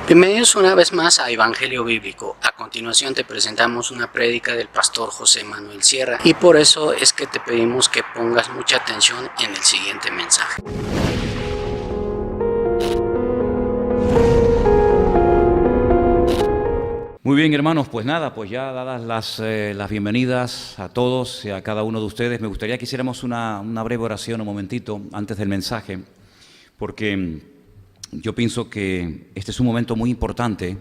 Bienvenidos una vez más a Evangelio Bíblico. A continuación te presentamos una prédica del pastor José Manuel Sierra y por eso es que te pedimos que pongas mucha atención en el siguiente mensaje. Muy bien, hermanos, pues nada, pues ya dadas las bienvenidas a todos y a cada uno de ustedes, me gustaría que hiciéramos una breve oración un momentito antes del mensaje, porque yo pienso que este es un momento muy importante.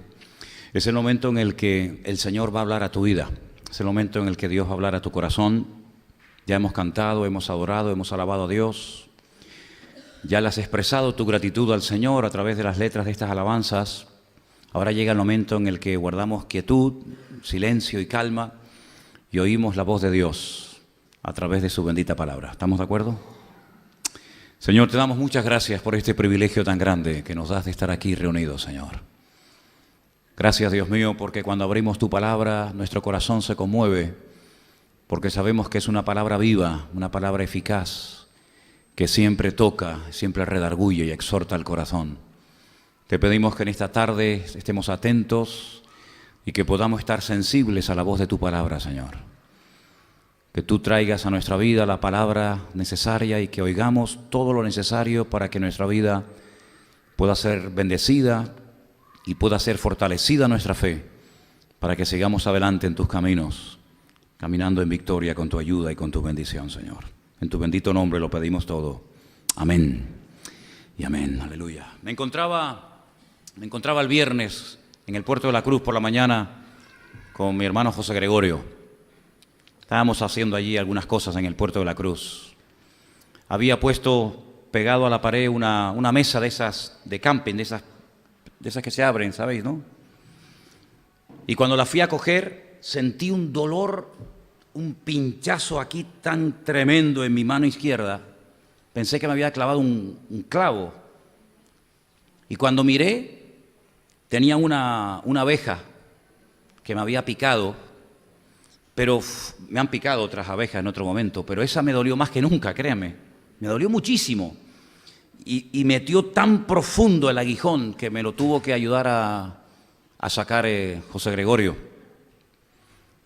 Es el momento en el que el Señor va a hablar a tu vida, es el momento en el que Dios va a hablar a tu corazón. Ya hemos cantado, hemos adorado, hemos alabado a Dios, ya le has expresado tu gratitud al Señor a través de las letras de estas alabanzas. Ahora llega el momento en el que guardamos quietud, silencio y calma y oímos la voz de Dios a través de su bendita palabra. ¿Estamos de acuerdo? Señor, te damos muchas gracias por este privilegio tan grande que nos das de estar aquí reunidos, Señor. Gracias, Dios mío, porque cuando abrimos tu palabra, nuestro corazón se conmueve, porque sabemos que es una palabra viva, una palabra eficaz, que siempre toca, siempre redarguye y exhorta al corazón. Te pedimos que en esta tarde estemos atentos y que podamos estar sensibles a la voz de tu palabra, Señor. Que tú traigas a nuestra vida la palabra necesaria y que oigamos todo lo necesario para que nuestra vida pueda ser bendecida y pueda ser fortalecida nuestra fe, para que sigamos adelante en tus caminos, caminando en victoria con tu ayuda y con tu bendición, Señor. En tu bendito nombre lo pedimos todo. Amén y amén. Aleluya. Me encontraba el viernes en el Puerto de la Cruz por la mañana con mi hermano José Gregorio. Estábamos haciendo allí algunas cosas en el Puerto de la Cruz. Había puesto pegado a la pared una mesa de esas de camping, de esas que se abren, ¿sabéis, no? Y cuando la fui a coger, sentí un dolor, un pinchazo aquí tan tremendo en mi mano izquierda. Pensé que me había clavado un clavo. Y cuando miré, tenía una abeja que me había picado, pero me han picado otras abejas en otro momento, pero esa me dolió más que nunca, créanme. Me dolió muchísimo. Y metió tan profundo el aguijón que me lo tuvo que ayudar a sacar José Gregorio.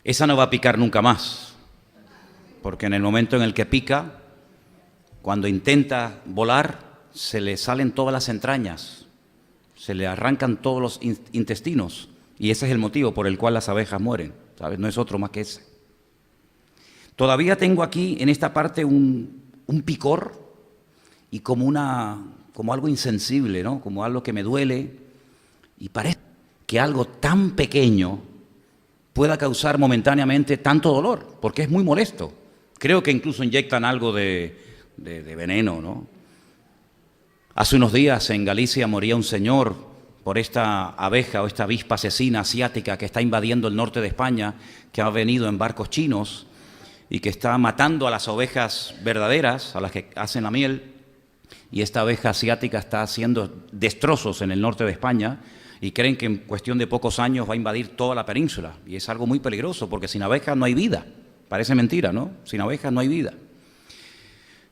Esa no va a picar nunca más, porque en el momento en el que pica, cuando intenta volar, se le salen todas las entrañas. Se le arrancan todos los intestinos y ese es el motivo por el cual las abejas mueren, ¿sabes? No es otro más que ese. Todavía tengo aquí en esta parte un picor y como algo insensible, ¿no? Como algo que me duele y parece que algo tan pequeño pueda causar momentáneamente tanto dolor, porque es muy molesto. Creo que incluso inyectan algo de veneno, ¿no? Hace unos días en Galicia moría un señor por esta abeja o esta avispa asesina asiática que está invadiendo el norte de España, que ha venido en barcos chinos y que está matando a las ovejas verdaderas, a las que hacen la miel, y esta abeja asiática está haciendo destrozos en el norte de España y creen que en cuestión de pocos años va a invadir toda la península y es algo muy peligroso porque sin abejas no hay vida. Parece mentira, ¿no? Sin abejas no hay vida.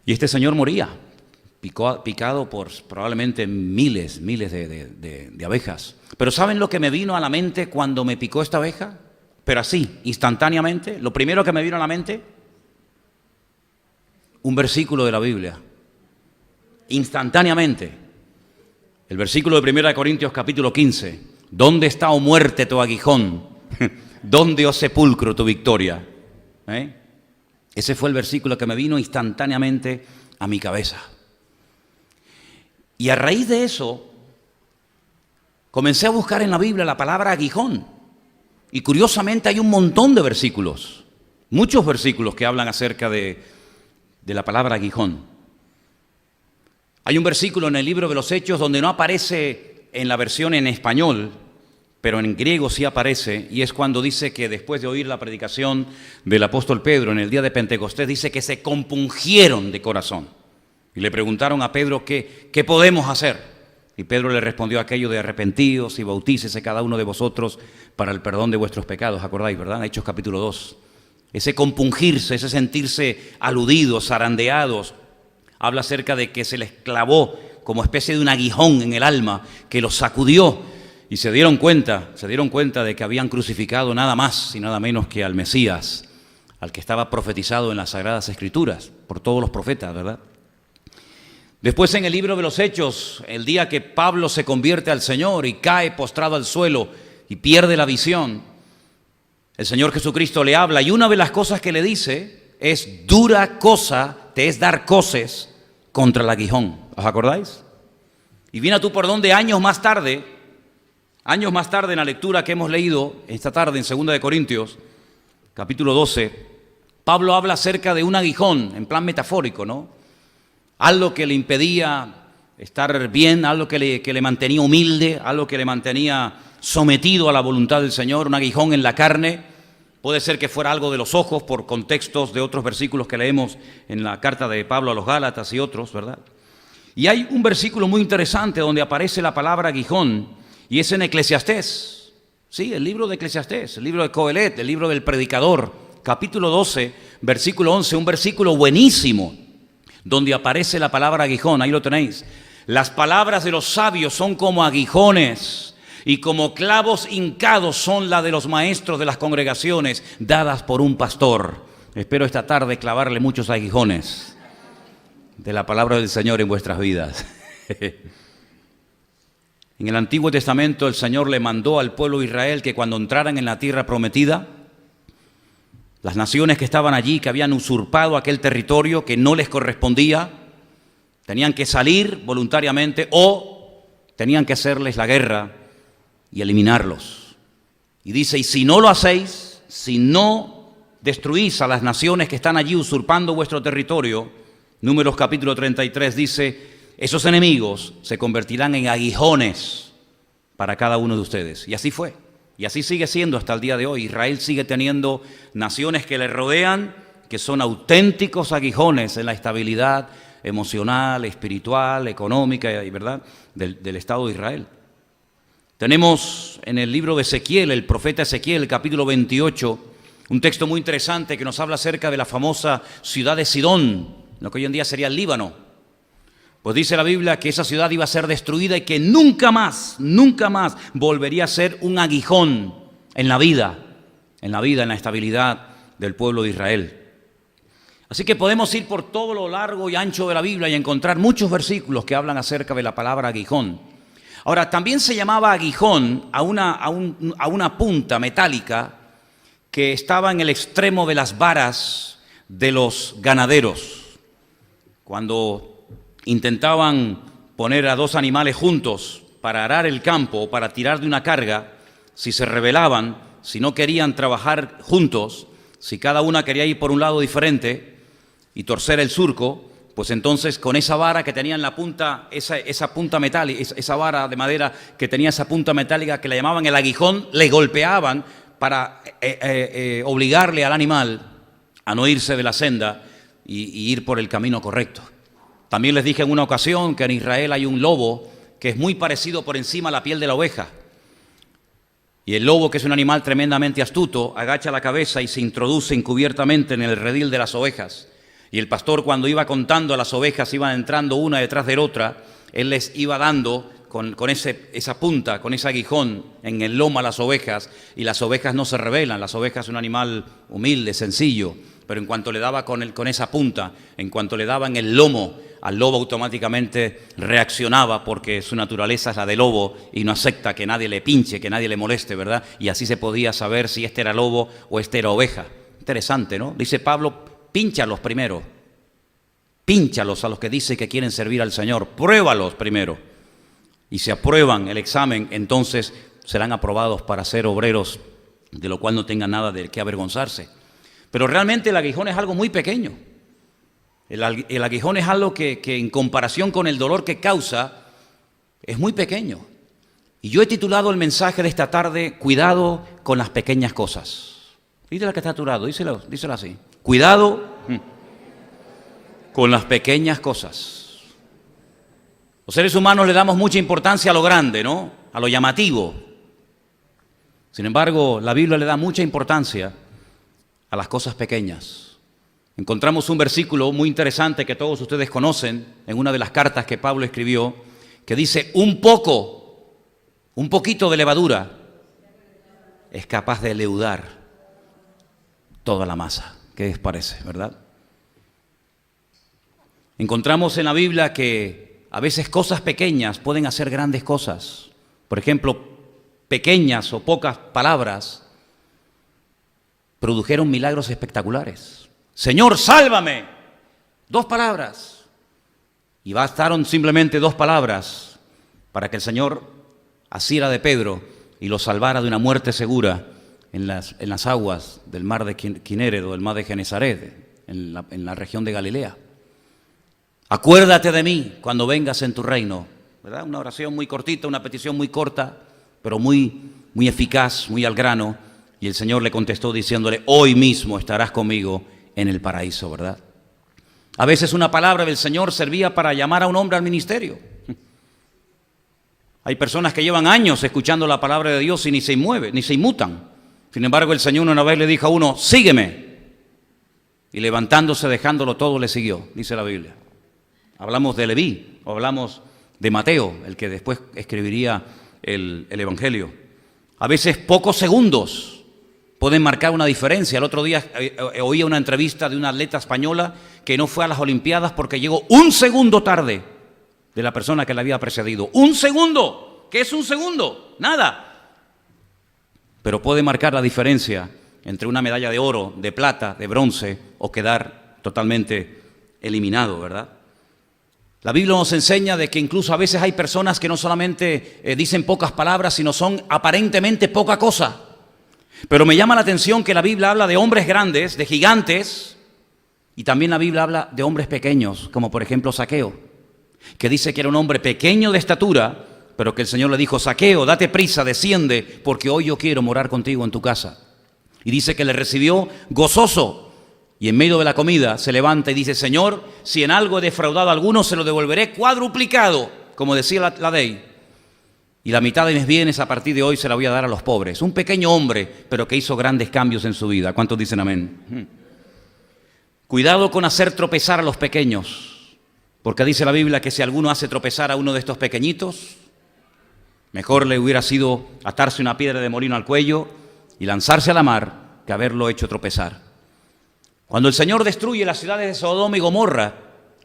Y este señor moría picado por probablemente miles de abejas. Pero ¿saben lo que me vino a la mente cuando me picó esta abeja? Pero así, instantáneamente, lo primero que me vino a la mente, un versículo de la Biblia. Instantáneamente. El versículo de 1 Corintios capítulo 15. ¿Dónde está, oh muerte, tu aguijón? ¿Dónde, oh sepulcro, tu victoria? Ese fue el versículo que me vino instantáneamente a mi cabeza. Y a raíz de eso, comencé a buscar en la Biblia la palabra aguijón. Y curiosamente hay un montón de versículos, muchos versículos que hablan acerca de la palabra aguijón. Hay un versículo en el libro de los Hechos donde no aparece en la versión en español, pero en griego sí aparece, y es cuando dice que después de oír la predicación del apóstol Pedro en el día de Pentecostés, dice que se compungieron de corazón. Y le preguntaron a Pedro qué podemos hacer. Y Pedro le respondió aquello de arrepentíos y bautícese cada uno de vosotros para el perdón de vuestros pecados. ¿Acordáis, verdad? Hechos capítulo 2. Ese compungirse, ese sentirse aludidos, zarandeados, habla acerca de que se les clavó como especie de un aguijón en el alma que los sacudió y se dieron cuenta de que habían crucificado nada más y nada menos que al Mesías, al que estaba profetizado en las Sagradas Escrituras por todos los profetas, ¿verdad? Después en el libro de los Hechos, el día que Pablo se convierte al Señor y cae postrado al suelo y pierde la visión, el Señor Jesucristo le habla y una de las cosas que le dice es: dura cosa te es dar coces contra el aguijón. ¿Os acordáis? Y viene a tu por dónde años más tarde en la lectura que hemos leído esta tarde en 2 de Corintios, capítulo 12, Pablo habla acerca de un aguijón en plan metafórico, ¿no? Algo que le impedía estar bien, algo que le mantenía humilde, algo que le mantenía sometido a la voluntad del Señor, un aguijón en la carne. Puede ser que fuera algo de los ojos por contextos de otros versículos que leemos en la carta de Pablo a los Gálatas y otros, ¿verdad? Y hay un versículo muy interesante donde aparece la palabra aguijón y es en Eclesiastés. Sí, el libro de Eclesiastés, el libro de Coelet, el libro del predicador, capítulo 12, versículo 11, un versículo buenísimo donde aparece la palabra aguijón. Ahí lo tenéis. Las palabras de los sabios son como aguijones y como clavos hincados son la de los maestros de las congregaciones dadas por un pastor. Espero esta tarde clavarle muchos aguijones de la palabra del Señor en vuestras vidas. En el Antiguo Testamento el Señor le mandó al pueblo de Israel que cuando entraran en la tierra prometida, las naciones que estaban allí, que habían usurpado aquel territorio que no les correspondía, tenían que salir voluntariamente o tenían que hacerles la guerra y eliminarlos. Y dice: y si no lo hacéis, si no destruís a las naciones que están allí usurpando vuestro territorio, Números capítulo 33 dice: esos enemigos se convertirán en aguijones para cada uno de ustedes. Y así fue. Y así sigue siendo hasta el día de hoy. Israel sigue teniendo naciones que le rodean, que son auténticos aguijones en la estabilidad emocional, espiritual, económica, ¿verdad?, del Estado de Israel. Tenemos en el libro de Ezequiel, el profeta Ezequiel, capítulo 28, un texto muy interesante que nos habla acerca de la famosa ciudad de Sidón, lo que hoy en día sería el Líbano. Pues dice la Biblia que esa ciudad iba a ser destruida y que nunca más volvería a ser un aguijón en la vida, en la estabilidad del pueblo de Israel. Así que podemos ir por todo lo largo y ancho de la Biblia y encontrar muchos versículos que hablan acerca de la palabra aguijón. Ahora, también se llamaba aguijón a una punta metálica que estaba en el extremo de las varas de los ganaderos. Cuando intentaban poner a dos animales juntos para arar el campo o para tirar de una carga, si se rebelaban, si no querían trabajar juntos, si cada una quería ir por un lado diferente y torcer el surco, pues entonces con esa vara que tenía en la punta, esa punta metálica, esa vara de madera que tenía esa punta metálica que la llamaban el aguijón, le golpeaban para obligarle al animal a no irse de la senda y ir por el camino correcto. También les dije en una ocasión que en Israel hay un lobo que es muy parecido por encima a la piel de la oveja. Y el lobo, que es un animal tremendamente astuto, agacha la cabeza y se introduce encubiertamente en el redil de las ovejas. Y el pastor, cuando iba contando a las ovejas, iban entrando una detrás de otra, él les iba dando con esa punta, con ese aguijón en el lomo a las ovejas, y las ovejas no se rebelan. Las ovejas son un animal humilde, sencillo, pero en cuanto le daba con esa punta, en cuanto le daba en el lomo, al lobo automáticamente reaccionaba, porque su naturaleza es la de lobo y no acepta que nadie le pinche, que nadie le moleste, ¿verdad? Y así se podía saber si este era lobo o este era oveja. Interesante, ¿no? Dice Pablo: pínchalos primero, pínchalos a los que dicen que quieren servir al Señor, pruébalos primero. Y si aprueban el examen, entonces serán aprobados para ser obreros, de lo cual no tengan nada de qué avergonzarse. Pero realmente el aguijón es algo muy pequeño. El aguijón es algo que en comparación con el dolor que causa, es muy pequeño. Y yo he titulado el mensaje de esta tarde: cuidado con las pequeñas cosas. Díselo que está a tu lado, díselo así. Cuidado con las pequeñas cosas. Los seres humanos le damos mucha importancia a lo grande, ¿no?, a lo llamativo. Sin embargo, la Biblia le da mucha importancia a las cosas pequeñas. Encontramos un versículo muy interesante que todos ustedes conocen en una de las cartas que Pablo escribió, que dice, un poquito de levadura es capaz de leudar toda la masa. ¿Qué les parece, verdad? Encontramos en la Biblia que a veces cosas pequeñas pueden hacer grandes cosas. Por ejemplo, pequeñas o pocas palabras produjeron milagros espectaculares. Señor, sálvame. 2 palabras. Y bastaron simplemente 2 palabras para que el Señor asiera de Pedro y lo salvara de una muerte segura en las aguas del mar de Kineret o del mar de Genesaret, en la región de Galilea. Acuérdate de mí cuando vengas en tu reino. ¿Verdad? Una oración muy cortita, una petición muy corta, pero muy eficaz, muy al grano. Y el Señor le contestó diciéndole, hoy mismo estarás conmigo en el paraíso, ¿verdad? A veces una palabra del Señor servía para llamar a un hombre al ministerio. Hay personas que llevan años escuchando la palabra de Dios y ni se mueven, ni se inmutan. Sin embargo, el Señor una vez le dijo a uno, sígueme. Y levantándose, dejándolo todo, le siguió, dice la Biblia. Hablamos de Leví, o hablamos de Mateo, el que después escribiría el Evangelio. A veces pocos segundos pueden marcar una diferencia. El otro día oía una entrevista de una atleta española que no fue a las Olimpiadas porque llegó 1 segundo tarde de la persona que la había precedido. 1 segundo. ¿Qué es 1 segundo? Nada. Pero puede marcar la diferencia entre una medalla de oro, de plata, de bronce o quedar totalmente eliminado, ¿verdad? La Biblia nos enseña de que incluso a veces hay personas que no solamente dicen pocas palabras, sino son aparentemente poca cosa. Pero me llama la atención que la Biblia habla de hombres grandes, de gigantes, y también la Biblia habla de hombres pequeños, como por ejemplo Zaqueo, que dice que era un hombre pequeño de estatura, pero que el Señor le dijo, Zaqueo, date prisa, desciende, porque hoy yo quiero morar contigo en tu casa. Y dice que le recibió gozoso, y en medio de la comida se levanta y dice, Señor, si en algo he defraudado a alguno, se lo devolveré cuadruplicado, como decía la ley. Y la mitad de mis bienes a partir de hoy se la voy a dar a los pobres. Un pequeño hombre, pero que hizo grandes cambios en su vida. ¿Cuántos dicen amén? Cuidado con hacer tropezar a los pequeños, porque dice la Biblia que si alguno hace tropezar a uno de estos pequeñitos, mejor le hubiera sido atarse una piedra de molino al cuello y lanzarse a la mar que haberlo hecho tropezar. Cuando el Señor destruye las ciudades de Sodoma y Gomorra,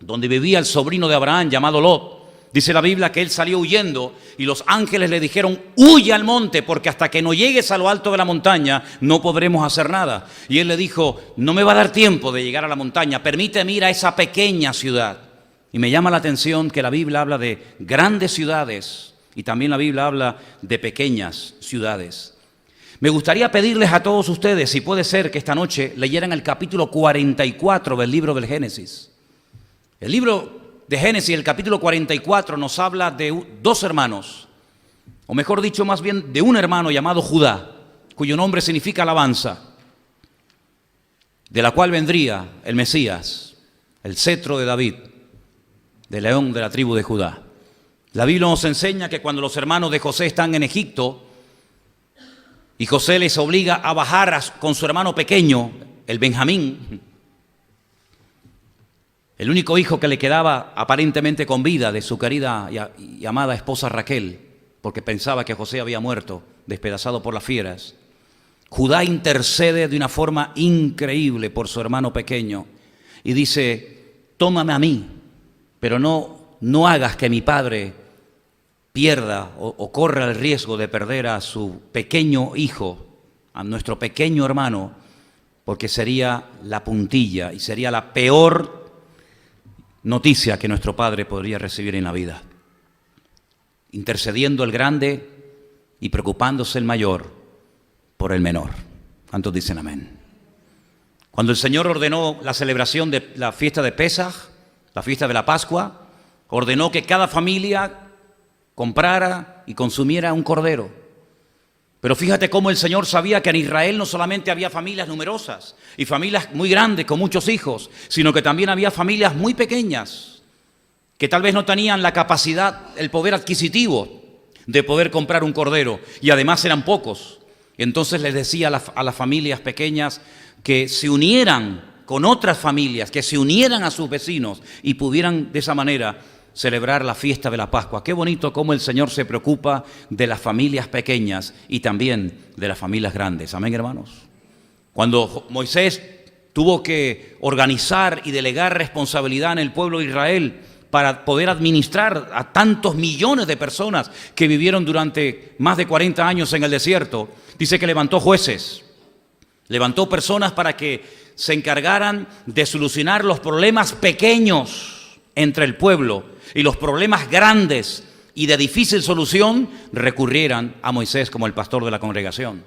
donde vivía el sobrino de Abraham llamado Lot, dice la Biblia que él salió huyendo y los ángeles le dijeron, huye al monte porque hasta que no llegues a lo alto de la montaña no podremos hacer nada. Y él le dijo, no me va a dar tiempo de llegar a la montaña, permíteme ir a esa pequeña ciudad. Y me llama la atención que la Biblia habla de grandes ciudades y también la Biblia habla de pequeñas ciudades. Me gustaría pedirles a todos ustedes, si puede ser que esta noche leyeran el capítulo 44 del libro del Génesis. El libro de Génesis, el capítulo 44, nos habla de 2 hermanos, o mejor dicho, más bien de un hermano llamado Judá, cuyo nombre significa alabanza, de la cual vendría el Mesías, el cetro de David, de león de la tribu de Judá. La Biblia nos enseña que cuando los hermanos de José están en Egipto y José les obliga a bajar con su hermano pequeño, el Benjamín, el único hijo que le quedaba aparentemente con vida de su querida y amada esposa Raquel, porque pensaba que José había muerto, despedazado por las fieras. Judá intercede de una forma increíble por su hermano pequeño y dice, tómame a mí, pero no hagas que mi padre pierda o corra el riesgo de perder a su pequeño hijo, a nuestro pequeño hermano, porque sería la puntilla y sería la peor noticia que nuestro padre podría recibir en la vida. Intercediendo el grande y preocupándose el mayor por el menor. ¿Cuántos dicen amén? Cuando el Señor ordenó la celebración de la fiesta de Pesaj, la fiesta de la Pascua, ordenó que cada familia comprara y consumiera un cordero. Pero fíjate cómo el Señor sabía que en Israel no solamente había familias numerosas y familias muy grandes con muchos hijos, sino que también había familias muy pequeñas que tal vez no tenían la capacidad, el poder adquisitivo de poder comprar un cordero, y además eran pocos. Entonces les decía a las familias pequeñas que se unieran con otras familias, que se unieran a sus vecinos y pudieran de esa manera celebrar la fiesta de la Pascua. Qué bonito cómo el Señor se preocupa de las familias pequeñas y también de las familias grandes. Amén, hermanos. Cuando Moisés tuvo que organizar y delegar responsabilidad en el pueblo de Israel para poder administrar a tantos millones de personas que vivieron durante más de 40 años en el desierto, dice que levantó jueces, levantó personas para que se encargaran de solucionar los problemas pequeños entre el pueblo, y los problemas grandes y de difícil solución recurrieran a Moisés como el pastor de la congregación.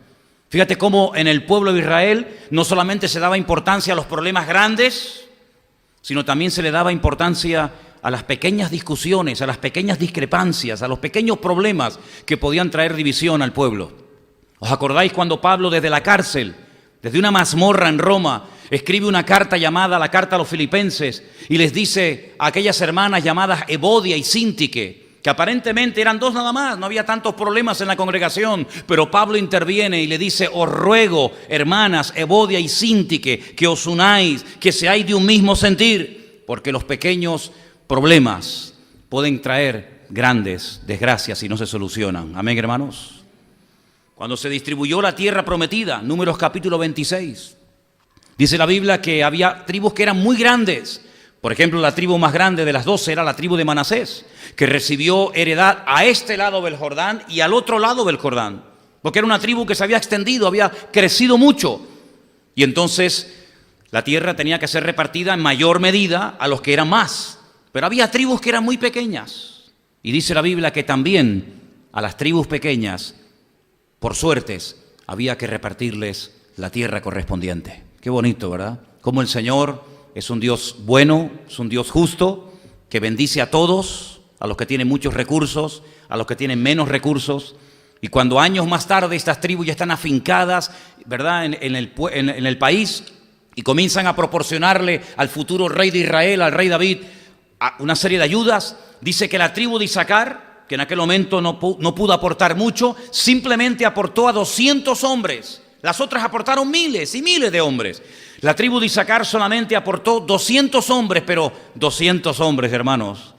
Fíjate cómo en el pueblo de Israel no solamente se daba importancia a los problemas grandes, sino también se le daba importancia a las pequeñas discusiones, a las pequeñas discrepancias, a los pequeños problemas que podían traer división al pueblo. ¿Os acordáis cuando Pablo desde la cárcel, desde una mazmorra en Roma, escribe una carta llamada la Carta a los Filipenses y les dice a aquellas hermanas llamadas Evodia y Síntique, que aparentemente eran dos nada más, no había tantos problemas en la congregación, pero Pablo interviene y le dice: os ruego, hermanas Evodia y Síntique, que os unáis, que seáis de un mismo sentir, porque los pequeños problemas pueden traer grandes desgracias si no se solucionan. Amén, hermanos. Cuando se distribuyó la tierra prometida, Números capítulo 26, dice la Biblia que había tribus que eran muy grandes. Por ejemplo, la tribu más grande de las 12 era la tribu de Manasés, que recibió heredad a este lado del Jordán y al otro lado del Jordán, porque era una tribu que se había extendido, había crecido mucho. Y entonces la tierra tenía que ser repartida en mayor medida a los que eran más. Pero había tribus que eran muy pequeñas. Y dice la Biblia que también a las tribus pequeñas, por suertes, había que repartirles la tierra correspondiente. Qué bonito, ¿verdad? Como el Señor es un Dios bueno, es un Dios justo, que bendice a todos, a los que tienen muchos recursos, a los que tienen menos recursos. Y cuando años más tarde estas tribus ya están afincadas, ¿verdad?, en el país, y comienzan a proporcionarle al futuro rey de Israel, al rey David, una serie de ayudas, dice que la tribu de Isaacar, que en aquel momento no pudo aportar mucho, simplemente aportó a 200 hombres. Las otras aportaron miles y miles de hombres. La tribu de Isaacar solamente aportó 200 hombres, pero 200 hombres, hermanos,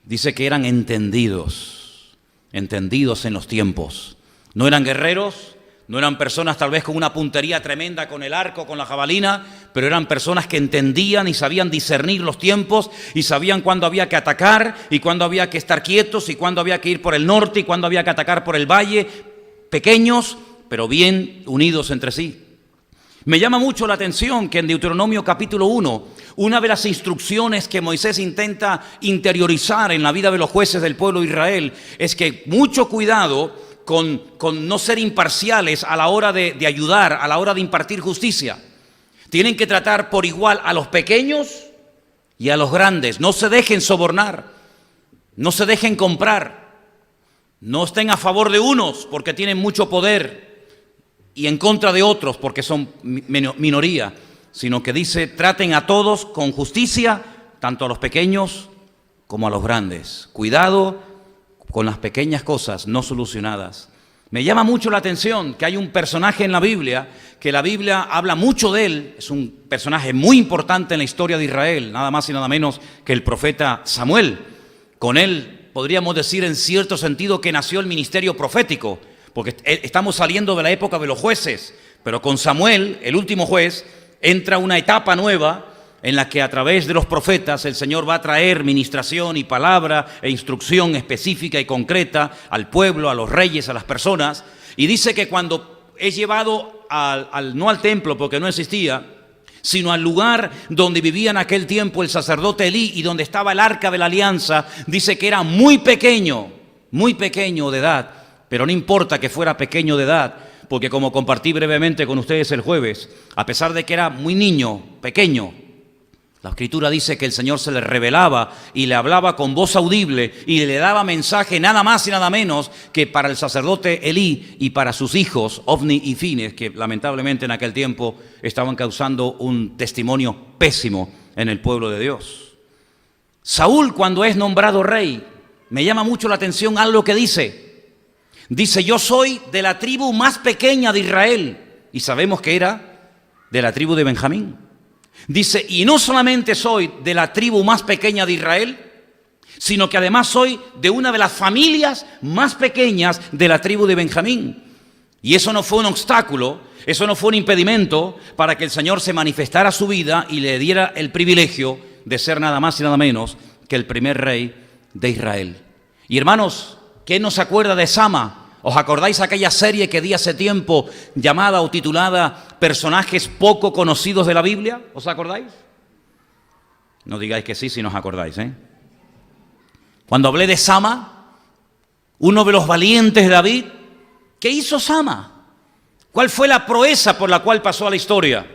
dice que eran entendidos en los tiempos. No eran guerreros, no eran personas tal vez con una puntería tremenda con el arco, con la jabalina, pero eran personas que entendían y sabían discernir los tiempos y sabían cuándo había que atacar y cuándo había que estar quietos y cuándo había que ir por el norte y cuándo había que atacar por el valle. Pequeños, pero bien unidos entre sí. Me llama mucho la atención que en Deuteronomio capítulo 1, una de las instrucciones que Moisés intenta interiorizar en la vida de los jueces del pueblo de Israel es que mucho cuidado con no ser imparciales a la hora de ayudar, a la hora de impartir justicia. Tienen que tratar por igual a los pequeños y a los grandes. No se dejen sobornar, no se dejen comprar, no estén a favor de unos porque tienen mucho poder y en contra de otros porque son minoría, sino que dice: traten a todos con justicia, tanto a los pequeños como a los grandes. Cuidado con las pequeñas cosas no solucionadas. Me llama mucho la atención que hay un personaje en la Biblia, que la Biblia habla mucho de él, es un personaje muy importante en la historia de Israel, nada más y nada menos que el profeta Samuel. Con él podríamos decir en cierto sentido que nació el ministerio profético, porque estamos saliendo de la época de los jueces, pero con Samuel, el último juez, entra una etapa nueva en la que a través de los profetas el Señor va a traer ministración y palabra e instrucción específica y concreta al pueblo, a los reyes, a las personas. Y dice que cuando es llevado no al templo, porque no existía, sino al lugar donde vivía en aquel tiempo el sacerdote Elí y donde estaba el arca de la alianza, dice que era muy pequeño de edad, pero no importa que fuera pequeño de edad, porque como compartí brevemente con ustedes el jueves, a pesar de que era muy niño, pequeño, la Escritura dice que el Señor se le revelaba y le hablaba con voz audible y le daba mensaje nada más y nada menos que para el sacerdote Elí y para sus hijos, Ofni y Fines, que lamentablemente en aquel tiempo estaban causando un testimonio pésimo en el pueblo de Dios. Saúl, cuando es nombrado rey, me llama mucho la atención algo que dice. Dice: yo soy de la tribu más pequeña de Israel. Y sabemos que era de la tribu de Benjamín. Dice, y no solamente soy de la tribu más pequeña de Israel, sino que además soy de una de las familias más pequeñas de la tribu de Benjamín. Y eso no fue un obstáculo, eso no fue un impedimento para que el Señor se manifestara a su vida y le diera el privilegio de ser nada más y nada menos que el primer rey de Israel. Y hermanos, ¿quién nos acuerda de Sama? ¿Os acordáis aquella serie que di hace tiempo llamada o titulada Personajes poco conocidos de la Biblia? ¿Os acordáis? No digáis que sí si no os acordáis, ¿eh? Cuando hablé de Sama, uno de los valientes de David, ¿qué hizo Sama? ¿Cuál fue la proeza por la cual pasó a la historia?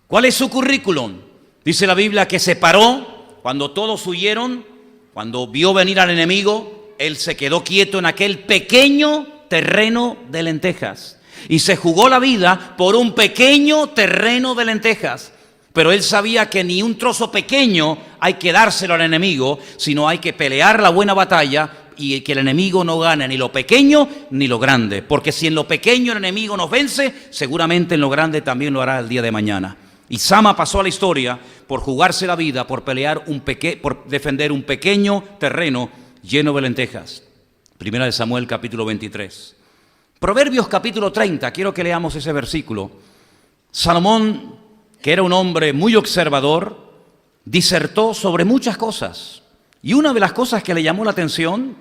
¿Cuál es su currículum? Dice la Biblia que se paró cuando todos huyeron, cuando vio venir al enemigo. Él se quedó quieto en aquel pequeño terreno de lentejas y se jugó la vida por un pequeño terreno de lentejas. Pero él sabía que ni un trozo pequeño hay que dárselo al enemigo, sino hay que pelear la buena batalla y que el enemigo no gane ni lo pequeño ni lo grande. Porque si en lo pequeño el enemigo nos vence, seguramente en lo grande también lo hará el día de mañana. Y Sama pasó a la historia por jugarse la vida, por pelear por defender un pequeño terreno lleno de lentejas. Primera de Samuel, capítulo 23. Proverbios, capítulo 30. Quiero que leamos ese versículo. Salomón, que era un hombre muy observador, disertó sobre muchas cosas. Y una de las cosas que le llamó la atención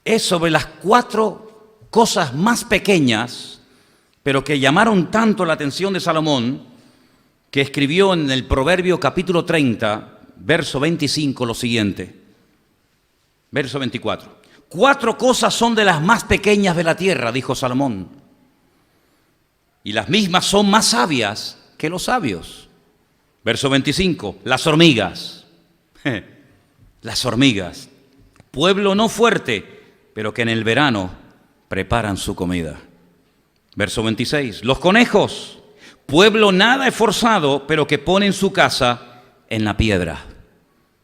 es sobre las 4 cosas más pequeñas, pero que llamaron tanto la atención de Salomón, que escribió en el Proverbio, capítulo 30, verso 25, lo siguiente. Verso 24. 4 cosas son de las más pequeñas de la tierra, dijo Salomón, y las mismas son más sabias que los sabios. Verso 25. Las hormigas. Las hormigas. Pueblo no fuerte, pero que en el verano preparan su comida. Verso 26. Los conejos. Pueblo nada esforzado, pero que ponen su casa en la piedra.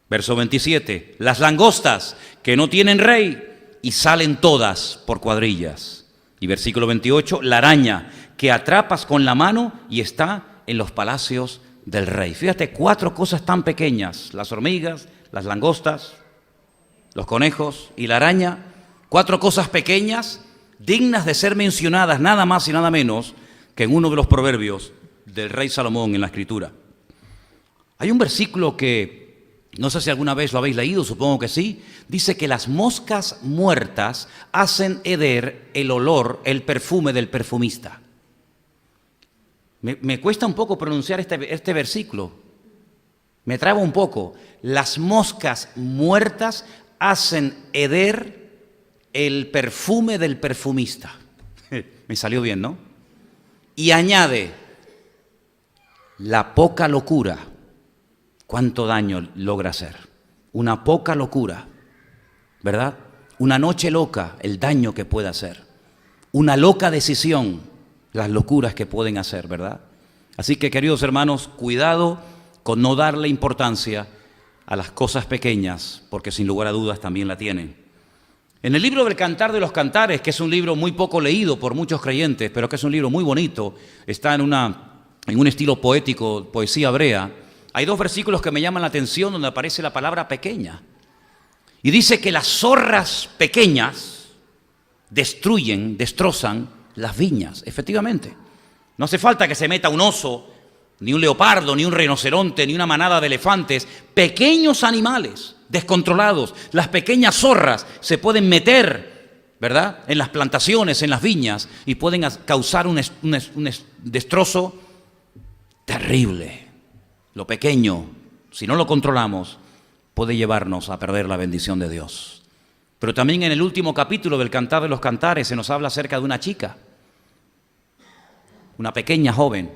Verso 27, las langostas que no tienen rey y salen todas por cuadrillas. Y versículo 28, la araña que atrapas con la mano y está en los palacios del rey. Fíjate, 4 cosas tan pequeñas, las hormigas, las langostas, los conejos y la araña, 4 cosas pequeñas dignas de ser mencionadas nada más y nada menos que en uno de los proverbios del rey Salomón en la Escritura. Hay un versículo que no sé si alguna vez lo habéis leído, supongo que sí. Dice que las moscas muertas hacen heder el olor, el perfume del perfumista. Me cuesta un poco pronunciar este versículo. Me traba un poco. Las moscas muertas hacen heder el perfume del perfumista. Me salió bien, ¿no? Y añade, la poca locura. ¿Cuánto daño logra hacer? Una poca locura, ¿verdad? Una noche loca, el daño que puede hacer. Una loca decisión, las locuras que pueden hacer, ¿verdad? Así que, queridos hermanos, cuidado con no darle importancia a las cosas pequeñas, porque sin lugar a dudas también la tienen. En el libro del Cantar de los Cantares, que es un libro muy poco leído por muchos creyentes, pero que es un libro muy bonito, está en un estilo poético, poesía hebrea. Hay 2 versículos que me llaman la atención donde aparece la palabra pequeña. Y dice que las zorras pequeñas destrozan las viñas. Efectivamente. No hace falta que se meta un oso, ni un leopardo, ni un rinoceronte, ni una manada de elefantes. Pequeños animales descontrolados, las pequeñas zorras se pueden meter, ¿verdad?, en las plantaciones, en las viñas, y pueden causar un destrozo terrible. Lo pequeño, si no lo controlamos, puede llevarnos a perder la bendición de Dios. Pero también en el último capítulo del Cantar de los Cantares se nos habla acerca de una chica, una pequeña joven,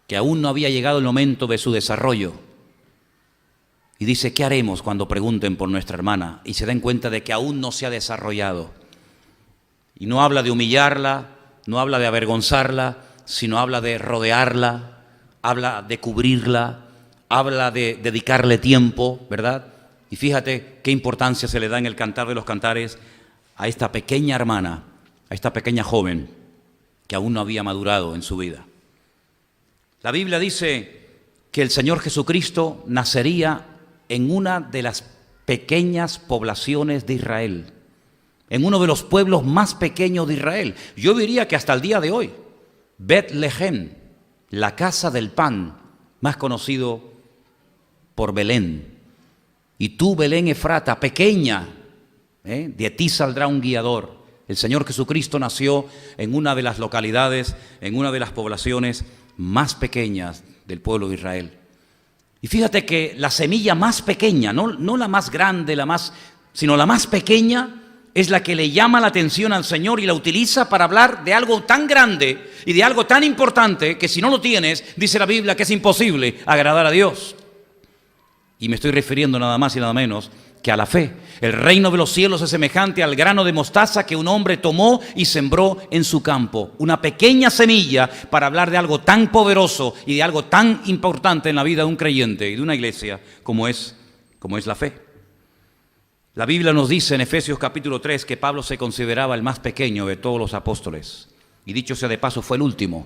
que aún no había llegado el momento de su desarrollo. Y dice, ¿qué haremos cuando pregunten por nuestra hermana y se den cuenta de que aún no se ha desarrollado? Y no habla de humillarla, no habla de avergonzarla, sino habla de rodearla, habla de cubrirla, habla de dedicarle tiempo, ¿verdad? Y fíjate qué importancia se le da en el Cantar de los Cantares a esta pequeña hermana, a esta pequeña joven que aún no había madurado en su vida. La Biblia dice que el Señor Jesucristo nacería en una de las pequeñas poblaciones de Israel, en uno de los pueblos más pequeños de Israel. Yo diría que hasta el día de hoy, Betlehem, la casa del pan, más conocido por Belén. Y tú, Belén Efrata, pequeña, de ti saldrá un guiador. El Señor Jesucristo nació en una de las localidades, en una de las poblaciones más pequeñas del pueblo de Israel. Y fíjate que la semilla más pequeña, no la más grande, sino la más pequeña, es la que le llama la atención al Señor y la utiliza para hablar de algo tan grande y de algo tan importante que si no lo tienes, dice la Biblia que es imposible agradar a Dios. Y me estoy refiriendo nada más y nada menos que a la fe. El reino de los cielos es semejante al grano de mostaza que un hombre tomó y sembró en su campo. Una pequeña semilla para hablar de algo tan poderoso y de algo tan importante en la vida de un creyente y de una iglesia como es la fe. La Biblia nos dice en Efesios capítulo 3 que Pablo se consideraba el más pequeño de todos los apóstoles. Y dicho sea de paso, fue el último.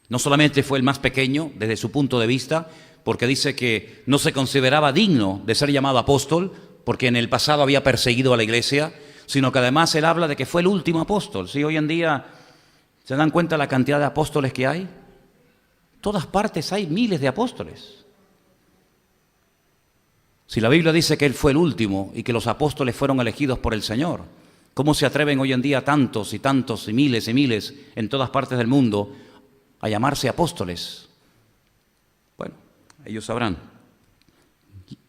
No solamente fue el más pequeño desde su punto de vista, porque dice que no se consideraba digno de ser llamado apóstol, porque en el pasado había perseguido a la iglesia, sino que además él habla de que fue el último apóstol. ¿Sí? Hoy en día, ¿se dan cuenta la cantidad de apóstoles que hay? En todas partes hay miles de apóstoles. Si la Biblia dice que él fue el último y que los apóstoles fueron elegidos por el Señor, ¿cómo se atreven hoy en día tantos y tantos y miles en todas partes del mundo a llamarse apóstoles? Bueno, ellos sabrán.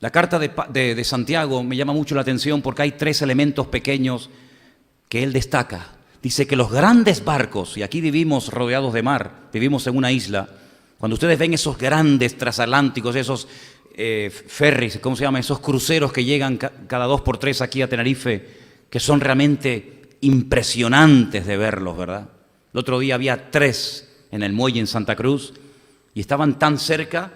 La carta de Santiago me llama mucho la atención porque hay 3 elementos pequeños que él destaca. Dice que los grandes barcos, y aquí vivimos rodeados de mar, vivimos en una isla, cuando ustedes ven esos grandes transatlánticos, esos ferries, ¿cómo se llama? Esos cruceros que llegan cada 2 por 3 aquí a Tenerife, que son realmente impresionantes de verlos, ¿verdad? El otro día había 3 en el muelle en Santa Cruz y estaban tan cerca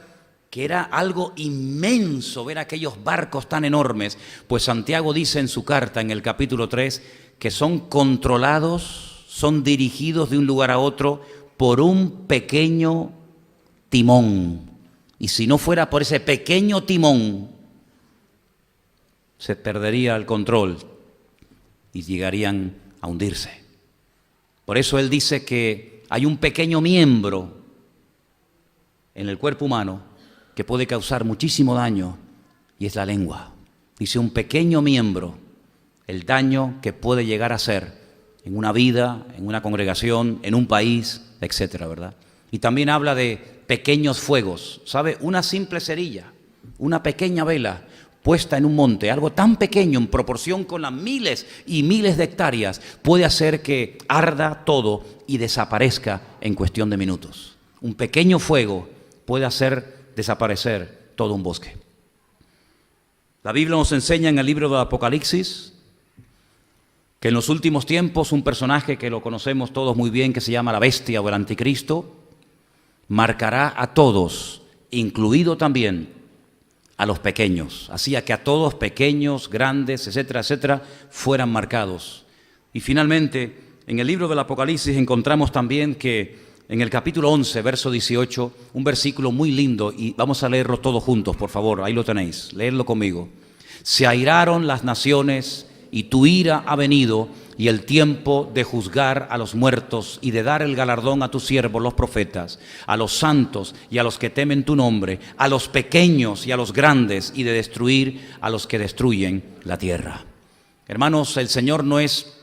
que era algo inmenso ver aquellos barcos tan enormes. Pues Santiago dice en su carta, en el capítulo 3, que son controlados, son dirigidos de un lugar a otro por un pequeño timón. Y si no fuera por ese pequeño timón, se perdería el control y llegarían a hundirse. Por eso él dice que hay un pequeño miembro en el cuerpo humano que puede causar muchísimo daño, y es la lengua. Dice un pequeño miembro, el daño que puede llegar a ser en una vida, en una congregación, en un país, etcétera, ¿verdad? Y también habla de pequeños fuegos, ¿sabe? Una simple cerilla, una pequeña vela puesta en un monte, algo tan pequeño en proporción con las miles y miles de hectáreas, puede hacer que arda todo y desaparezca en cuestión de minutos. Un pequeño fuego puede hacer desaparecer todo un bosque. La Biblia nos enseña en el libro de Apocalipsis que en los últimos tiempos un personaje que lo conocemos todos muy bien, que se llama la bestia o el anticristo, marcará a todos, incluido también a los pequeños. Hacía que a todos, pequeños, grandes, etcétera, etcétera, fueran marcados. Y finalmente, en el libro del Apocalipsis encontramos también que en el capítulo 11, verso 18, un versículo muy lindo, y vamos a leerlo todos juntos, por favor, ahí lo tenéis, leedlo conmigo. Se airaron las naciones y tu ira ha venido, y el tiempo de juzgar a los muertos y de dar el galardón a tus siervos los profetas, a los santos y a los que temen tu nombre, a los pequeños y a los grandes, y de destruir a los que destruyen la tierra. Hermanos, el Señor no es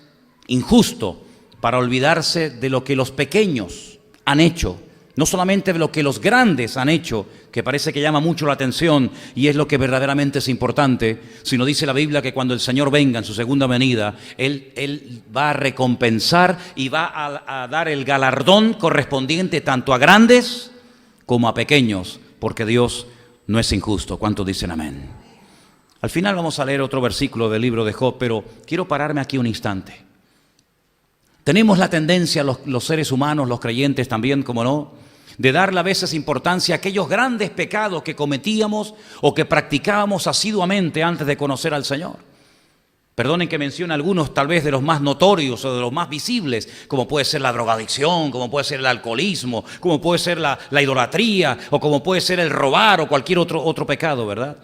injusto para olvidarse de lo que los pequeños han hecho, no solamente de lo que los grandes han hecho, que parece que llama mucho la atención y es lo que verdaderamente es importante, sino dice la Biblia que cuando el Señor venga en su segunda venida, Él va a recompensar y va a dar el galardón correspondiente tanto a grandes como a pequeños, porque Dios no es injusto. ¿Cuántos dicen amén? Al final vamos a leer otro versículo del libro de Job, pero quiero pararme aquí un instante. Tenemos la tendencia, los seres humanos, los creyentes también, como no, de darle a veces importancia a aquellos grandes pecados que cometíamos o que practicábamos asiduamente antes de conocer al Señor. Perdonen que mencione algunos tal vez de los más notorios o de los más visibles, como puede ser la drogadicción, como puede ser el alcoholismo, como puede ser la idolatría, o como puede ser el robar o cualquier otro pecado, ¿verdad?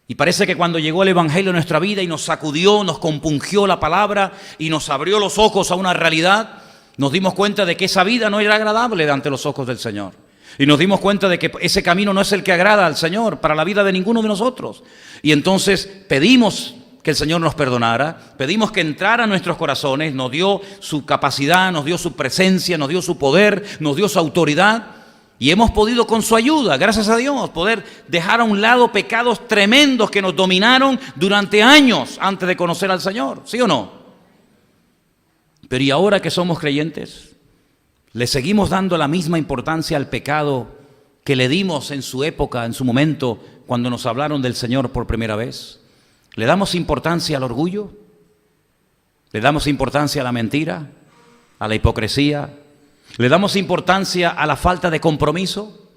Y parece que cuando llegó el Evangelio a nuestra vida y nos sacudió, nos compungió la palabra y nos abrió los ojos a una realidad, nos dimos cuenta de que esa vida no era agradable ante los ojos del Señor. Y nos dimos cuenta de que ese camino no es el que agrada al Señor para la vida de ninguno de nosotros. Y entonces pedimos que el Señor nos perdonara, pedimos que entrara a nuestros corazones, nos dio su capacidad, nos dio su presencia, nos dio su poder, nos dio su autoridad, y hemos podido con su ayuda, gracias a Dios, poder dejar a un lado pecados tremendos que nos dominaron durante años antes de conocer al Señor, ¿sí o no? Pero ¿y ahora que somos creyentes? ¿Le seguimos dando la misma importancia al pecado que le dimos en su época, en su momento, cuando nos hablaron del Señor por primera vez? ¿Le damos importancia al orgullo? ¿Le damos importancia a la mentira? ¿A la hipocresía? ¿Le damos importancia a la falta de compromiso?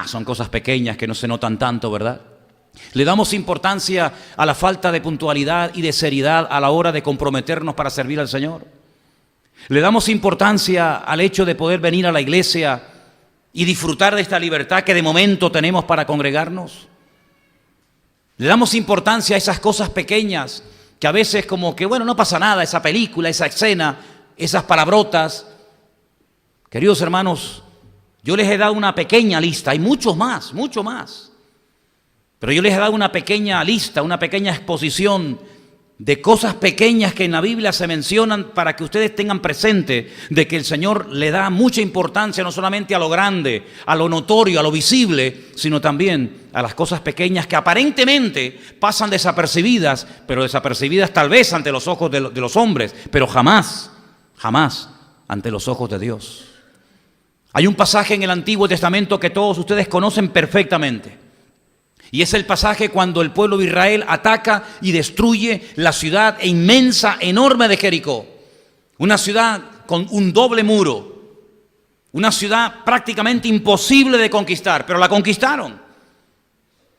Son cosas pequeñas que no se notan tanto, ¿verdad? ¿Le damos importancia a la falta de puntualidad y de seriedad a la hora de comprometernos para servir al Señor? ¿Le damos importancia al hecho de poder venir a la iglesia y disfrutar de esta libertad que de momento tenemos para congregarnos? Le damos importancia a esas cosas pequeñas que a veces como que, bueno, no pasa nada, esa película, esa escena, esas palabrotas. Queridos hermanos, yo les he dado una pequeña lista, hay mucho más, pero yo les he dado una pequeña lista, una pequeña exposición de cosas pequeñas que en la Biblia se mencionan para que ustedes tengan presente de que el Señor le da mucha importancia no solamente a lo grande, a lo notorio, a lo visible, sino también a las cosas pequeñas que aparentemente pasan desapercibidas, pero desapercibidas tal vez ante los ojos de los hombres, pero jamás ante los ojos de Dios. Hay un pasaje en el Antiguo Testamento que todos ustedes conocen perfectamente. Y es el pasaje cuando el pueblo de Israel ataca y destruye la ciudad inmensa, enorme de Jericó. Una ciudad con un doble muro. Una ciudad prácticamente imposible de conquistar, pero la conquistaron.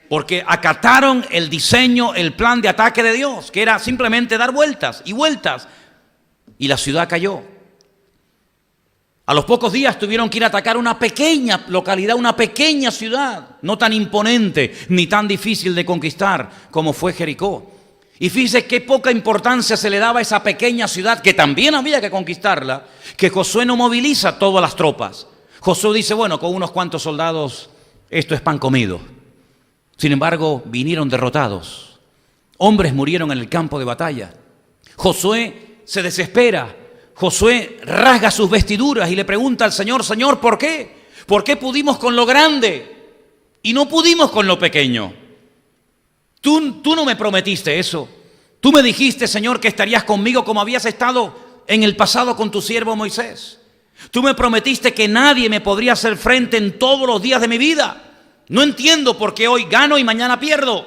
Porque acataron el diseño, el plan de ataque de Dios, que era simplemente dar vueltas y vueltas. Y la ciudad cayó. A los pocos días tuvieron que ir a atacar una pequeña localidad, una pequeña ciudad, no tan imponente ni tan difícil de conquistar como fue Jericó. Y fíjese qué poca importancia se le daba a esa pequeña ciudad, que también había que conquistarla, que Josué no moviliza todas las tropas. Josué dice, bueno, con unos cuantos soldados esto es pan comido. Sin embargo, vinieron derrotados. Hombres murieron en el campo de batalla. Josué se desespera. Josué rasga sus vestiduras y le pregunta al Señor, Señor, ¿por qué? ¿Por qué pudimos con lo grande y no pudimos con lo pequeño? Tú no me prometiste eso. Tú me dijiste, Señor, que estarías conmigo como habías estado en el pasado con tu siervo Moisés. Tú me prometiste que nadie me podría hacer frente en todos los días de mi vida. No entiendo por qué hoy gano y mañana pierdo.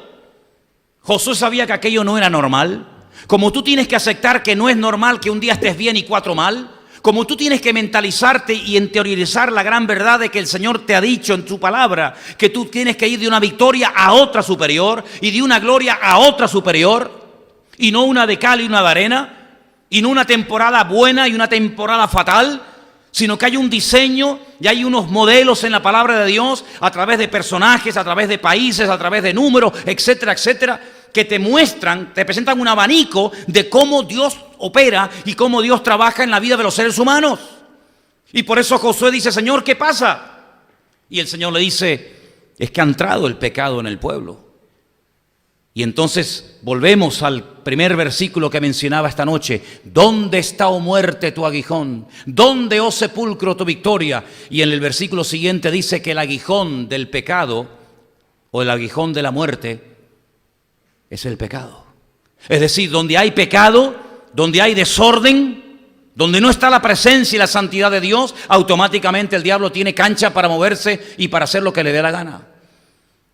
Josué sabía que aquello no era normal. Como tú tienes que aceptar que no es normal que un día estés bien y 4 mal, como tú tienes que mentalizarte y interiorizar la gran verdad de que el Señor te ha dicho en su palabra, que tú tienes que ir de una victoria a otra superior y de una gloria a otra superior, y no una de cal y una de arena, y no una temporada buena y una temporada fatal, sino que hay un diseño y hay unos modelos en la palabra de Dios a través de personajes, a través de países, a través de números, etcétera, etcétera, que te muestran, te presentan un abanico de cómo Dios opera y cómo Dios trabaja en la vida de los seres humanos. Y por eso Josué dice, Señor, ¿qué pasa? Y el Señor le dice, es que ha entrado el pecado en el pueblo. Y entonces volvemos al primer versículo que mencionaba esta noche. ¿Dónde está, oh muerte, tu aguijón? ¿Dónde, oh sepulcro, tu victoria? Y en el versículo siguiente dice que el aguijón del pecado o el aguijón de la muerte es el pecado. Es decir, donde hay pecado, donde hay desorden, donde no está la presencia y la santidad de Dios, automáticamente el diablo tiene cancha para moverse y para hacer lo que le dé la gana.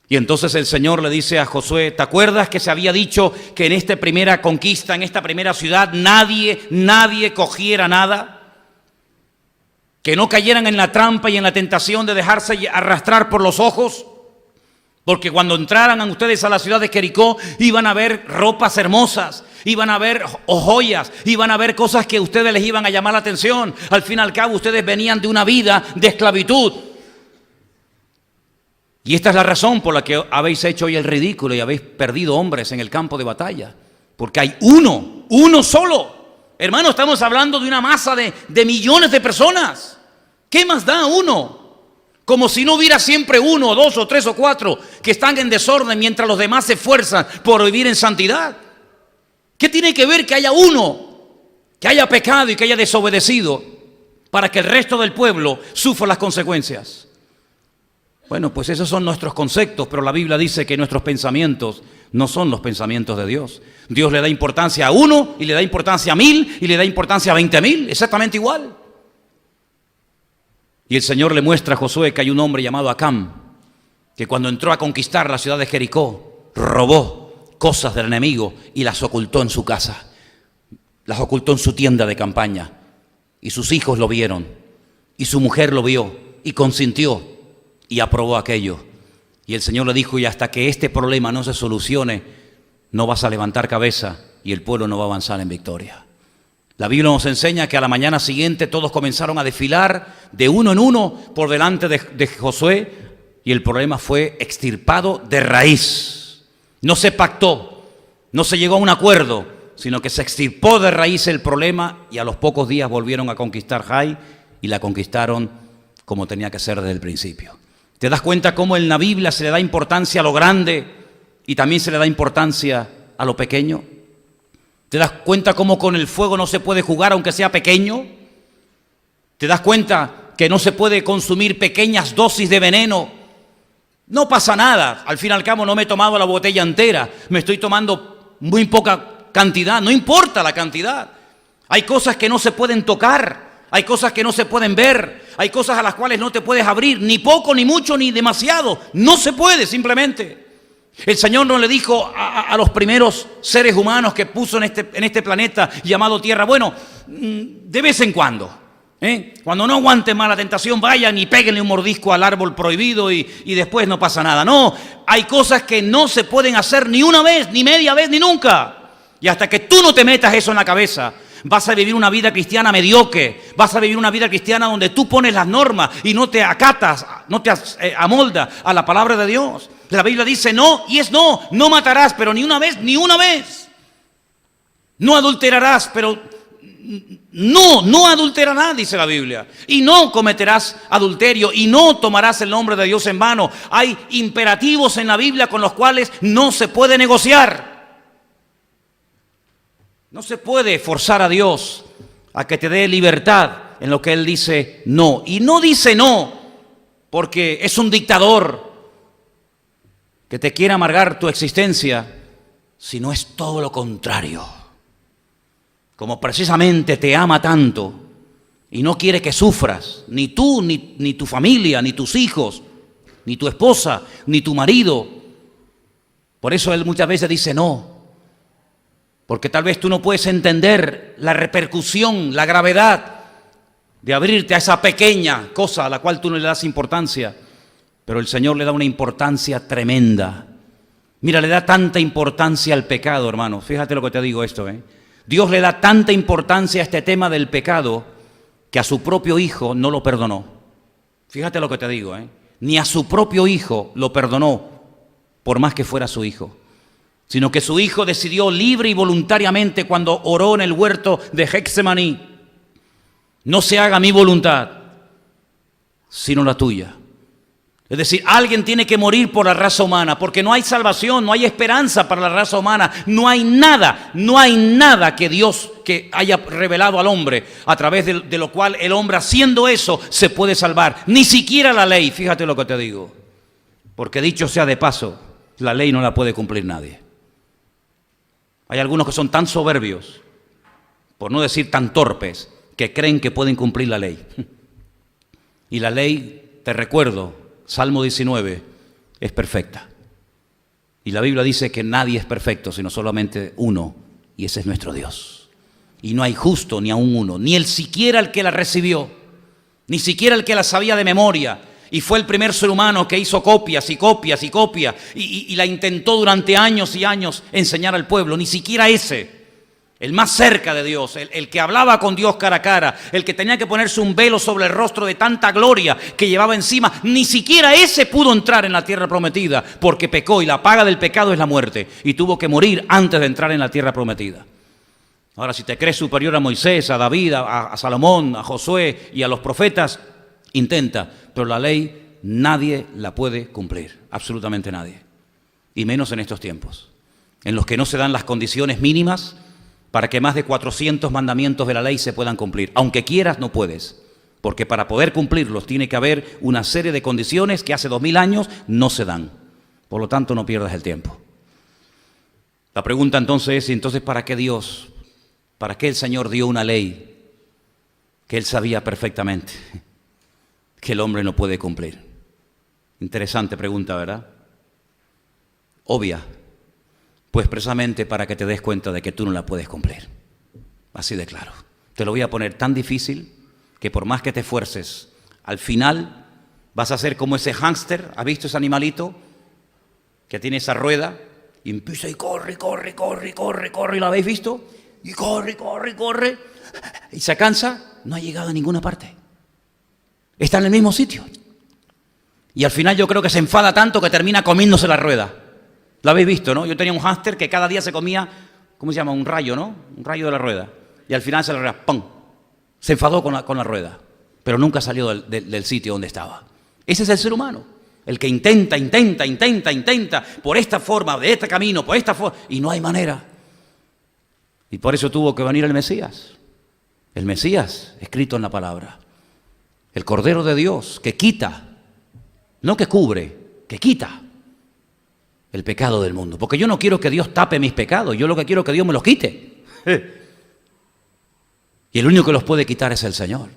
Y entonces el Señor le dice a Josué, ¿te acuerdas que se había dicho que en esta primera conquista, en esta primera ciudad, nadie cogiera nada? Que no cayeran en la trampa y en la tentación de dejarse arrastrar por los ojos. Porque cuando entraran ustedes a la ciudad de Jericó, iban a ver ropas hermosas, iban a ver joyas, iban a ver cosas que a ustedes les iban a llamar la atención. Al fin y al cabo, ustedes venían de una vida de esclavitud. Y esta es la razón por la que habéis hecho hoy el ridículo y habéis perdido hombres en el campo de batalla. Porque hay uno solo. Hermano, estamos hablando de una masa de millones de personas. ¿Qué más da uno? Como si no hubiera siempre uno, o dos, o tres, o cuatro que están en desorden mientras los demás se esfuerzan por vivir en santidad. ¿Qué tiene que ver que haya uno que haya pecado y que haya desobedecido para que el resto del pueblo sufra las consecuencias? Bueno, pues esos son nuestros conceptos, pero la Biblia dice que nuestros pensamientos no son los pensamientos de Dios. Dios le da importancia a uno y le da importancia a 1000 y le da importancia a 20,000, exactamente igual. Y el Señor le muestra a Josué que hay un hombre llamado Acán, que cuando entró a conquistar la ciudad de Jericó, robó cosas del enemigo y las ocultó en su casa, las ocultó en su tienda de campaña. Y sus hijos lo vieron, y su mujer lo vio, y consintió. Y aprobó aquello. Y el Señor le dijo: y hasta que este problema no se solucione, no vas a levantar cabeza y el pueblo no va a avanzar en victoria. La Biblia nos enseña que a la mañana siguiente todos comenzaron a desfilar de uno en uno por delante de Josué, y el problema fue extirpado de raíz. No se pactó, no se llegó a un acuerdo, sino que se extirpó de raíz el problema, y a los pocos días volvieron a conquistar Jai y la conquistaron como tenía que ser desde el principio. ¿Te das cuenta cómo en la Biblia se le da importancia a lo grande y también se le da importancia a lo pequeño? ¿Te das cuenta cómo con el fuego no se puede jugar aunque sea pequeño? ¿Te das cuenta que no se puede consumir pequeñas dosis de veneno? No pasa nada, al fin y al cabo no me he tomado la botella entera, me estoy tomando muy poca cantidad, no importa la cantidad. Hay cosas que no se pueden tocar. Hay cosas que no se pueden ver, hay cosas a las cuales no te puedes abrir, ni poco, ni mucho, ni demasiado. No se puede, simplemente. El Señor no le dijo a los primeros seres humanos que puso en este planeta llamado Tierra: bueno, de vez en cuando, cuando no aguanten más la tentación, vayan y péguenle un mordisco al árbol prohibido y después no pasa nada. No, hay cosas que no se pueden hacer ni una vez, ni media vez, ni nunca. Y hasta que tú no te metas eso en la cabeza, vas a vivir una vida cristiana mediocre, vas a vivir una vida cristiana donde tú pones las normas y no te acatas, no te amoldas a la palabra de Dios. La Biblia dice no y es no, no matarás, pero ni una vez, ni una vez. No adulterarás, pero no adulterarás, dice la Biblia. Y no cometerás adulterio y no tomarás el nombre de Dios en vano. Hay imperativos en la Biblia con los cuales no se puede negociar. No se puede forzar a Dios a que te dé libertad en lo que Él dice no. Y no dice no porque es un dictador que te quiere amargar tu existencia, sino es todo lo contrario. Como precisamente te ama tanto y no quiere que sufras, ni tú, ni tu familia, ni tus hijos, ni tu esposa, ni tu marido. Por eso Él muchas veces dice no. Porque tal vez tú no puedes entender la repercusión, la gravedad de abrirte a esa pequeña cosa a la cual tú no le das importancia. Pero el Señor le da una importancia tremenda. Mira, le da tanta importancia al pecado, hermano. Fíjate lo que te digo esto, Dios le da tanta importancia a este tema del pecado que a su propio hijo no lo perdonó. Fíjate lo que te digo, Ni a su propio hijo lo perdonó, por más que fuera su hijo. Sino que su hijo decidió libre y voluntariamente cuando oró en el huerto de Getsemaní: no se haga mi voluntad, sino la tuya. Es decir, alguien tiene que morir por la raza humana, porque no hay salvación, no hay esperanza para la raza humana, no hay nada que Dios que haya revelado al hombre, a través de lo cual el hombre, haciendo eso, se puede salvar. Ni siquiera la ley, fíjate lo que te digo. Porque dicho sea de paso, la ley no la puede cumplir nadie. Hay algunos que son tan soberbios, por no decir tan torpes, que creen que pueden cumplir la ley. Y la ley, te recuerdo, Salmo 19, es perfecta. Y la Biblia dice que nadie es perfecto, sino solamente uno, y ese es nuestro Dios. Y no hay justo ni aún uno, ni el siquiera el que la recibió, ni siquiera el que la sabía de memoria, y fue el primer ser humano que hizo copias y copias y copias, y la intentó durante años y años enseñar al pueblo. Ni siquiera ese el más cerca de Dios, el que hablaba con Dios cara a cara, el que tenía que ponerse un velo sobre el rostro de tanta gloria que llevaba encima, ni siquiera ese pudo entrar en la tierra prometida porque pecó, y la paga del pecado es la muerte, y tuvo que morir antes de entrar en la tierra prometida. Ahora, si te crees superior a Moisés, a David, a Salomón, a Josué y a los profetas, intenta, pero la ley nadie la puede cumplir, absolutamente nadie, y menos en estos tiempos, en los que no se dan las condiciones mínimas para que más de 400 mandamientos de la ley se puedan cumplir. Aunque quieras, no puedes, porque para poder cumplirlos tiene que haber una serie de condiciones que hace 2000 años no se dan. Por lo tanto, no pierdas el tiempo. La pregunta entonces es, ¿para qué Dios, para qué el Señor dio una ley que Él sabía perfectamente que el hombre no puede cumplir? Interesante pregunta, ¿verdad? Obvia. Pues precisamente para que te des cuenta de que tú no la puedes cumplir. Así de claro. Te lo voy a poner tan difícil que por más que te esfuerces, al final vas a ser como ese hámster. ¿Has visto ese animalito que tiene esa rueda? Y empieza y corre, corre, corre, corre, corre. ¿Lo habéis visto? Y corre, corre, corre. Y se cansa. No ha llegado a ninguna parte. Está en el mismo sitio. Y al final yo creo que se enfada tanto que termina comiéndose la rueda. Lo habéis visto, ¿no? Yo tenía un hámster que cada día se comía, ¿cómo se llama? Un rayo, ¿no? Un rayo de la rueda. Y al final se la rueda, ¡pum! Se enfadó con la rueda, pero nunca salió del sitio donde estaba. Ese es el ser humano, el que intenta, por esta forma, de este camino, por esta forma, y no hay manera. Y por eso tuvo que venir el Mesías, escrito en la palabra. El Cordero de Dios, que quita, no que cubre, que quita el pecado del mundo. Porque yo no quiero que Dios tape mis pecados, yo lo que quiero es que Dios me los quite. Y el único que los puede quitar es el Señor.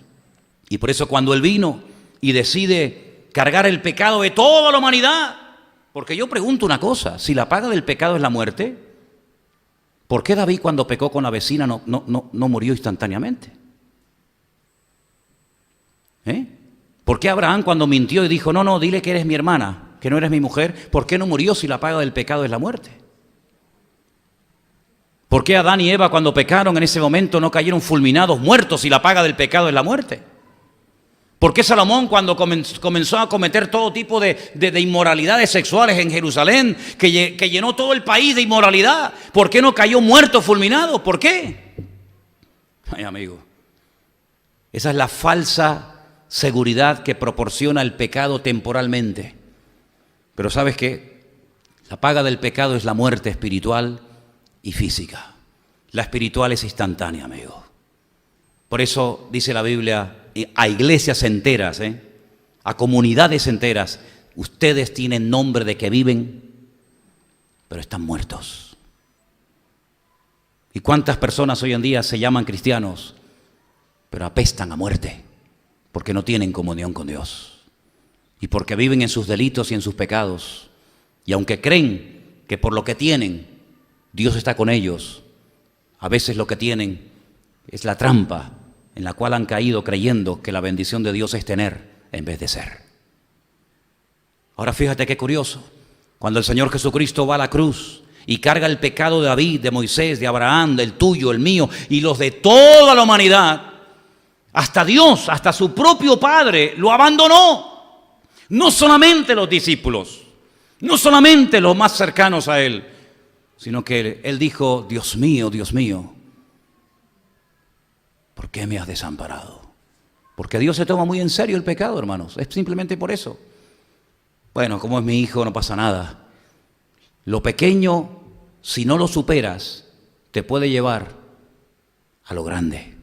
Y por eso cuando Él vino y decide cargar el pecado de toda la humanidad, porque yo pregunto una cosa, si la paga del pecado es la muerte, ¿por qué David cuando pecó con la vecina no murió instantáneamente? ¿Por qué Abraham cuando mintió y dijo, no, dile que eres mi hermana, que no eres mi mujer, ¿por qué no murió si la paga del pecado es la muerte? ¿Por qué Adán y Eva cuando pecaron en ese momento no cayeron fulminados, muertos, si la paga del pecado es la muerte? ¿Por qué Salomón cuando comenzó a cometer todo tipo de inmoralidades sexuales en Jerusalén, que llenó todo el país de inmoralidad, ¿por qué no cayó muerto, fulminado? ¿Por qué? Ay, amigo, esa es la falsa seguridad que proporciona el pecado temporalmente. Pero ¿sabes qué? La paga del pecado es la muerte espiritual y física. La espiritual es instantánea, amigo. Por eso dice la Biblia a iglesias enteras, a comunidades enteras, ustedes tienen nombre de que viven, pero están muertos. ¿Y cuántas personas hoy en día se llaman cristianos, pero apestan a muerte, porque no tienen comunión con Dios? Y porque viven en sus delitos y en sus pecados. Y aunque creen que por lo que tienen, Dios está con ellos, a veces lo que tienen es la trampa en la cual han caído creyendo que la bendición de Dios es tener en vez de ser. Ahora fíjate qué curioso. Cuando el Señor Jesucristo va a la cruz y carga el pecado de David, de Moisés, de Abraham, del tuyo, el mío y los de toda la humanidad, hasta Dios, hasta su propio Padre lo abandonó. No solamente los discípulos, no solamente los más cercanos a Él, sino que Él dijo, Dios mío, ¿por qué me has desamparado? Porque Dios se toma muy en serio el pecado, hermanos, es simplemente por eso. Bueno, como es mi hijo, no pasa nada. Lo pequeño, si no lo superas, te puede llevar a lo grande.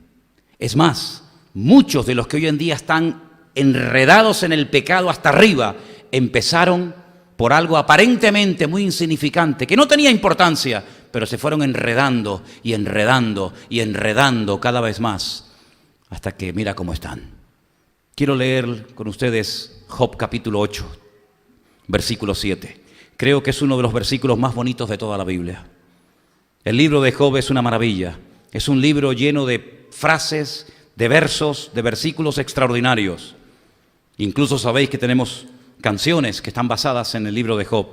Es más, muchos de los que hoy en día están enredados en el pecado hasta arriba, empezaron por algo aparentemente muy insignificante, que no tenía importancia, pero se fueron enredando y enredando y enredando cada vez más, hasta que mira cómo están. Quiero leer con ustedes Job capítulo 8, versículo 7. Creo que es uno de los versículos más bonitos de toda la Biblia. El libro de Job es una maravilla. Es un libro lleno de frases, de versos, de versículos extraordinarios. Incluso sabéis que tenemos canciones que están basadas en el libro de Job.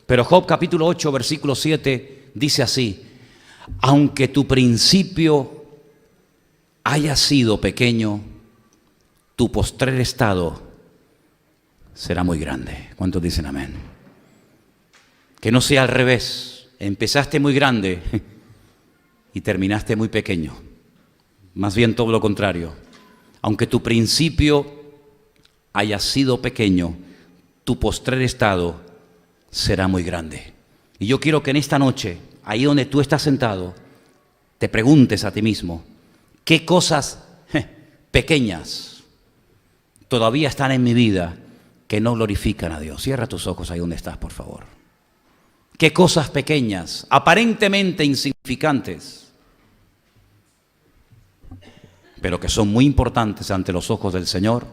Pero Job capítulo 8, versículo 7 dice así: Aunque tu principio haya sido pequeño, tu postrer estado será muy grande. ¿Cuántos dicen amén? Que no sea al revés. Empezaste muy grande y terminaste muy pequeño. Más bien todo lo contrario. Aunque tu principio haya sido pequeño, tu postrer estado será muy grande. Y yo quiero que en esta noche, ahí donde tú estás sentado, te preguntes a ti mismo, ¿qué cosas pequeñas todavía están en mi vida que no glorifican a Dios? Cierra tus ojos ahí donde estás, por favor. ¿Qué cosas pequeñas, aparentemente insignificantes, pero que son muy importantes ante los ojos del Señor,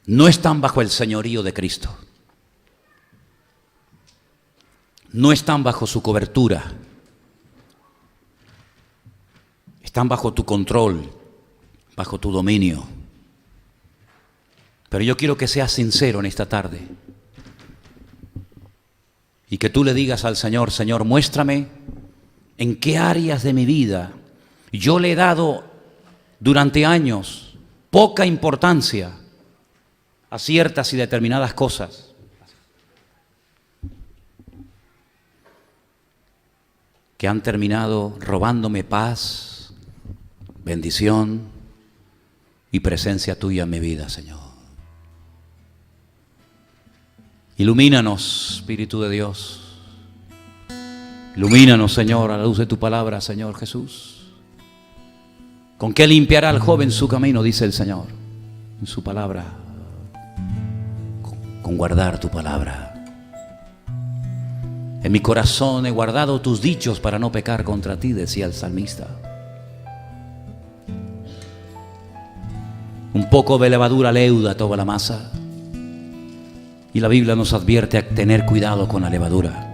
no están bajo el señorío de Cristo? No están bajo su cobertura, están bajo tu control, bajo tu dominio. Pero yo quiero que seas sincero en esta tarde y que tú le digas al Señor: Señor, muéstrame en qué áreas de mi vida yo le he dado durante años poca importancia a ciertas y determinadas cosas. Que han terminado robándome paz, bendición y presencia tuya en mi vida, Señor. Ilumínanos, Espíritu de Dios. Ilumínanos, Señor, a la luz de tu palabra, Señor Jesús. ¿Con qué limpiará al joven su camino?, dice el Señor en su palabra. Con guardar tu palabra. En mi corazón he guardado tus dichos para no pecar contra ti, decía el salmista. Un poco de levadura leuda toda la masa. Y la Biblia nos advierte a tener cuidado con la levadura,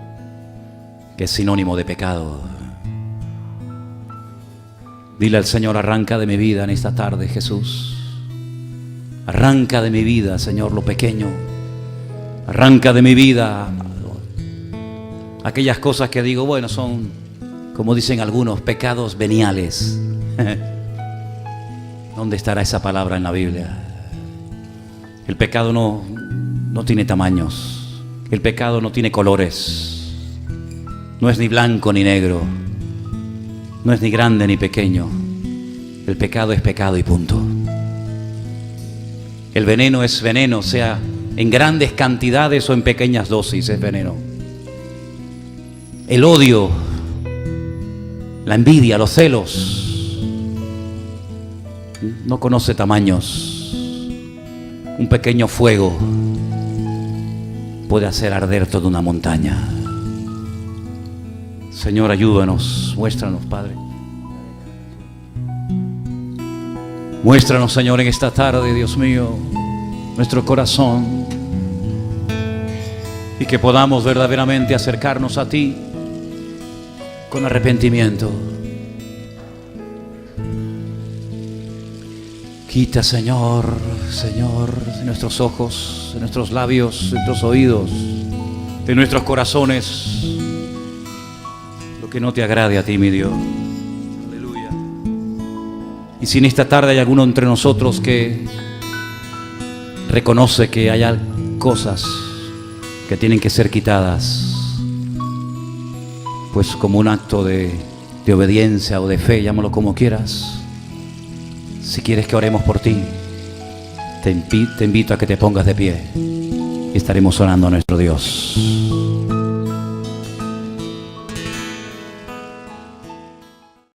que es sinónimo de pecado. Dile al Señor: arranca de mi vida en esta tarde, Jesús. Arranca de mi vida, Señor, lo pequeño. Arranca de mi vida aquellas cosas que digo, bueno, son, como dicen algunos, pecados veniales. ¿Dónde estará esa palabra en la Biblia? El pecado no tiene tamaños. El pecado no tiene colores. No es ni blanco ni negro. No es ni grande ni pequeño. El pecado es pecado y punto. El veneno es veneno, sea en grandes cantidades o en pequeñas dosis, es veneno. El odio, la envidia, los celos, no conoce tamaños. Un pequeño fuego puede hacer arder toda una montaña. Señor, ayúdanos, muéstranos, Padre. Muéstranos, Señor, en esta tarde, Dios mío, nuestro corazón, y que podamos verdaderamente acercarnos a ti con arrepentimiento. Quita, Señor, de nuestros ojos, de nuestros labios, de nuestros oídos, de nuestros corazones, lo que no te agrade a ti, mi Dios. Aleluya. Y si en esta tarde hay alguno entre nosotros que reconoce que hay cosas que tienen que ser quitadas, pues como un acto de obediencia o de fe, llámalo como quieras. Si quieres que oremos por ti, te invito a que te pongas de pie y estaremos orando a nuestro Dios.